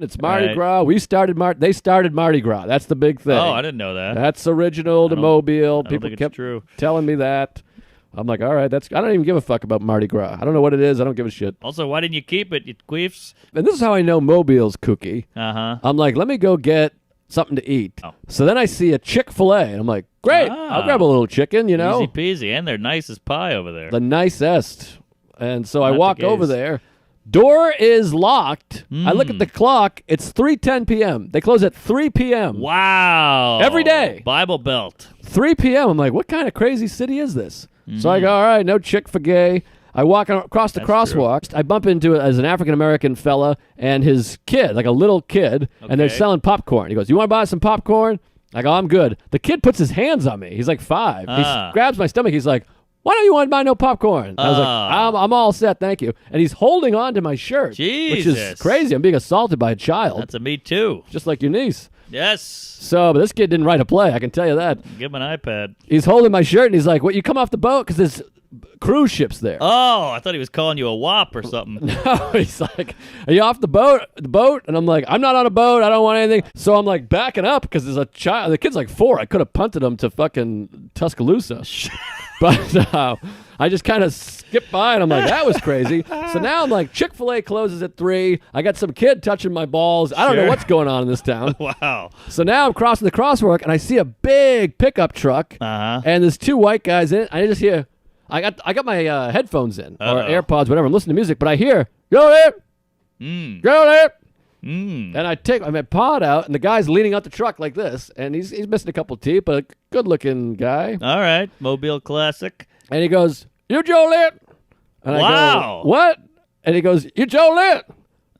It's Mardi Gras. They started Mardi Gras. That's the big thing. Oh, I didn't know that. That's original to Mobile. People kept true. telling me that. I'm like, all right, I don't even give a fuck about Mardi Gras. I don't know what it is. I don't give a shit. Also, why didn't you keep it, you queefs? And this is how I know Mobile's kooky. Uh-huh. I'm like, let me go get something to eat. Oh. So then I see a Chick-fil-A, and I'm like, great, I'll grab a little chicken, Easy peasy, and they're nice as pie over there. The nicest. And so I Not walk the over gays. there. Door is locked. I look at the clock. It's 3:10 p.m. They close at 3 p.m. Wow. Every day. Bible Belt. 3 p.m. I'm like, what kind of crazy city is this? So Mm. I go, all right, no Chick-fil-A. I walk across the crosswalk. I bump into it as an African-American fella and his kid, like a little kid, and they're Okay. selling popcorn. He goes, you want to buy some popcorn? I go, I'm good. The kid puts his hands on me. He's like 5. He grabs my stomach. He's like, why don't you want to buy no popcorn? I was like, I'm all set, thank you. And he's holding on to my shirt, which is Jesus. crazy. I'm being assaulted by a child, That's a me too. just like your niece. Yes. So, but this kid didn't write a play, I can tell you that. Give him an iPad. He's holding my shirt, and he's like, what, you come off the boat? Because there's cruise ships there. Oh, I thought he was calling you a wop or something. No, he's like, are you off the boat? And I'm like, I'm not on a boat. I don't want anything. So I'm like backing up because there's a child. The kid's like 4. I could have punted him to fucking Tuscaloosa. But I just kind of skipped by, and I'm like, that was crazy. So now I'm like, Chick-fil-A closes at 3. I got some kid touching my balls. I don't know Sure. what's going on in this town. Wow. So now I'm crossing the crosswalk, and I see a big pickup truck, Uh-huh. and there's 2 white guys in it. I just hear, I got my headphones in, or Uh-oh. AirPods, whatever. I'm listening to music, but I hear, go there, Mm. go there. Mm. And I take my pod out, and the guy's leaning out the truck like this, and he's missing a couple teeth, but a good-looking guy. All right. Mobile Classic. And he goes, you Joe Litt? And I Wow. go, what? And he goes, you Joe Litt?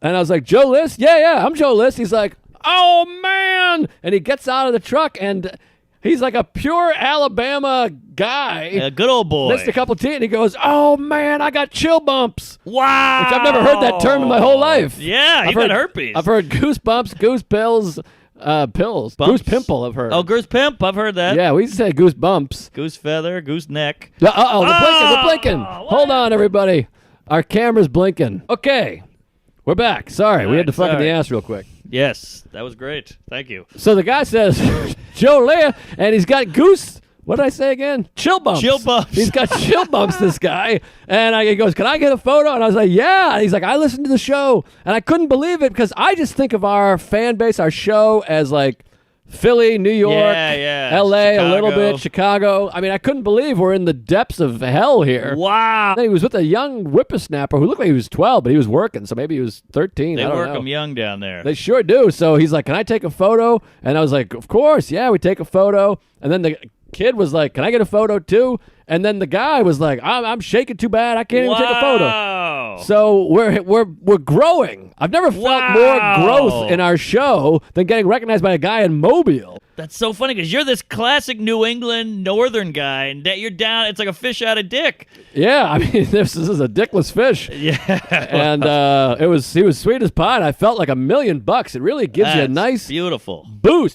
And I was like, Joe List? Yeah, I'm Joe List. He's like, oh, man. And he gets out of the truck, and he's like a pure Alabama guy. A good old boy. Missed a couple teeth, and he goes, oh, man, I got chill bumps. Wow. Which I've never heard that term in my whole life. Yeah, I've you got heard herpes. I've heard goosebumps, goose pills, pills. Bumps? Goose pimple, I've heard. Oh, Goose Pimp. I've heard that. Yeah, we used to say goosebumps. Goose Feather, Goose Neck. Uh-oh, we're blinking. what? Hold on, everybody. Our camera's blinking. Okay, we're back. Sorry, we had to fuck in the sorry. ass real quick. Yes, that was great. Thank you. So the guy says, Joe Leah, and he's got goose. What did I say again? Chill bumps. Chill bumps. He's got chill bumps, this guy. And he goes, can I get a photo? And I was like, yeah. And he's like, I listened to the show. And I couldn't believe it because I just think of our fan base, our show, as like Philly, New York, Yeah. L.A., a little Chicago. bit, Chicago. I mean, I couldn't believe we're in the depths of hell here. Wow. And he was with a young whippersnapper who looked like he was 12, but he was working, so maybe he was 13. They I don't work know. them young down there. They sure do. So he's like, can I take a photo? And I was like, of course. Yeah, we take a photo. And then the kid was like, can I get a photo too? And then the guy was like, I'm shaking too bad. I can't even take a photo. Wow. So we're growing. I've never felt more growth in our show than getting recognized by a guy in Mobile. That's so funny because you're this classic New England northern guy, and that you're down. It's like a fish out of dick. Yeah, I mean, this is a dickless fish. Yeah. And he was sweet as pie. And I felt like $1 million. It really gives you a That's nice beautiful. boost.